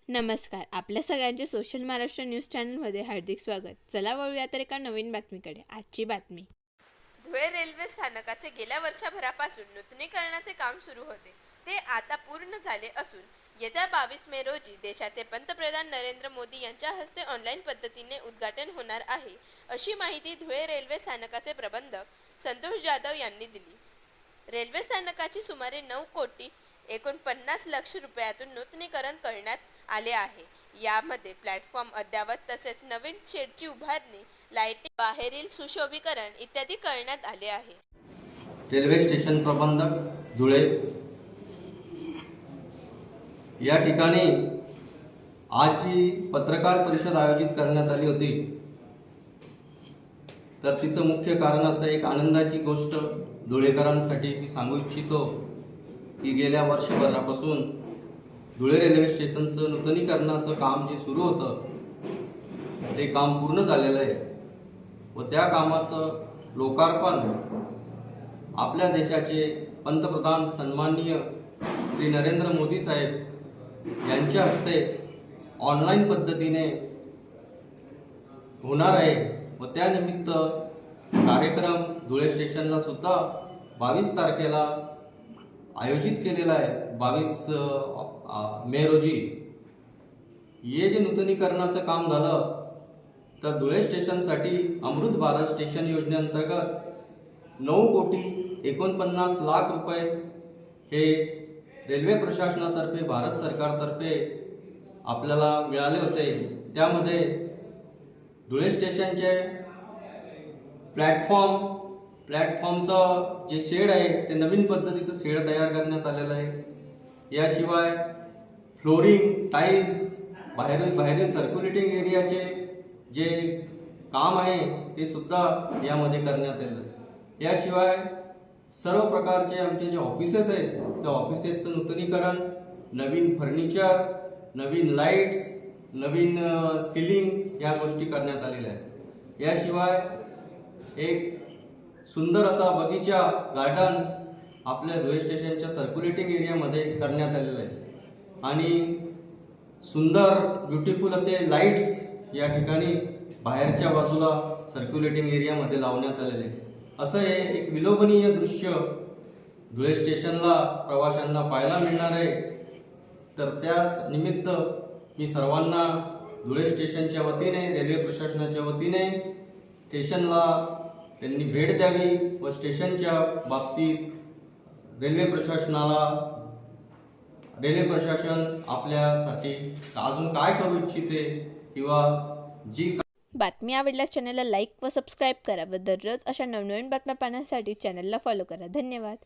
नमस्कार. आपल्या सगळ्यांचे सोशल महाराष्ट्र न्यूज चॅनलमध्ये हार्दिक स्वागत. चला वळूया तर एका नवीन बातमीकडे. आजची बातमी. धुळे रेल्वे स्थानकाचे गेल्या वर्षभरापासून नूतनीकरणाचे काम सुरू होते. ते आता पूर्ण झाले असून येत्या 22 मे रोजी देशाचे पंतप्रधान नरेंद्र मोदी यांच्या हस्ते ऑनलाईन पद्धतीने उद्घाटन होणार आहे, अशी माहिती धुळे रेल्वे स्थानकाचे प्रबंधक संतोष जाधव यांनी दिली. रेल्वे स्थानकाची सुमारे 9 कोटी 49 लाख रुपयातून नूतनीकरण करण्यात आले आहे. यामध्ये प्लॅटफॉर्म अद्ययावत तसेच नवीन शेडची उभारणी, लाईटिंग, बाहेरील सुशोभीकरण इत्यादी करण्यात आले आहे. रेल्वे स्टेशन प्रबंधक धुळे या ठिकाणी आज जी पत्रकार परिषद आयोजित करण्यात आली होती, तर तिचं मुख्य कारण असं एक आनंदाची गोष्ट धुळेकरांसाठी मी सांगू इच्छितो की गेल्या वर्षभरापासून धुळे रेल्वे स्टेशनचं नूतनीकरणाचं काम जे सुरू होतं ते काम पूर्ण झालेलं आहे व त्या कामाचं लोकार्पण आपल्या देशाचे पंतप्रधान सन्माननीय श्री नरेंद्र मोदी साहेब यांच्या हस्ते ऑनलाईन पद्धतीने होणार आहे व त्यानिमित्त कार्यक्रम धुळे स्टेशनला सुद्धा 22 तारखेला आयोजित केलेला आहे. 22 मे रोजी हे जे नूतनीकरणाचं काम झालं तर धुळे स्टेशनसाठी अमृत भारत स्टेशन योजनेअंतर्गत 9 कोटी 49 लाख रुपये हे रेल्वे प्रशासनातर्फे भारत सरकारतर्फे आपल्याला मिळाले होते. त्यामध्ये धुळे स्टेशनचे प्लॅटफॉर्मचं जे शेड आहे ते नवीन पद्धतीचं शेड तयार करण्यात आलेलं आहे. याशिवाय फ्लोरिंग, टाईल्स, बाहेरील सर्क्युलेटिंग एरियाचे जे काम आहे ते सुद्धा यामध्ये करण्यात आलेलं आहे. याशिवाय सर्व प्रकारचे आमचे जे ऑफिसेस आहेत त्या ऑफिसेसचं नूतनीकरण, नवीन फर्निचर, नवीन लाईट्स, नवीन सिलिंग या गोष्टी करण्यात आलेल्या आहेत. याशिवाय एक सुंदर असा बगीचा गार्डन आपल्या धुळे स्टेशनच्या सर्क्युलेटिंग एरियामध्ये करण्यात आलेलं आहे आणि सुंदर ब्युटिफुल असे लाईट्स या ठिकाणी बाहेरच्या बाजूला सर्क्युलेटिंग एरियामध्ये लावण्यात आलेले. असं हे एक विलोभनीय दृश्य धुळे स्टेशनला प्रवाशांना पाहायला मिळणार आहे. तर त्या निमित्त मी सर्वांना धुळे स्टेशनच्या वतीने, रेल्वे प्रशासनाच्या वतीने स्टेशनला त्यांनी भेट द्यावी व स्टेशनच्या बाबतीत रेल्वे प्रशासन आपल्यासाठी अजून काय करू इच्छिते किंवा जी बातमी आवडल्यास चॅनलला लाईक व सबस्क्राईब करा व दररोज अशा नवनवीन बातम्या पाहण्यासाठी चॅनलला फॉलो करा. धन्यवाद.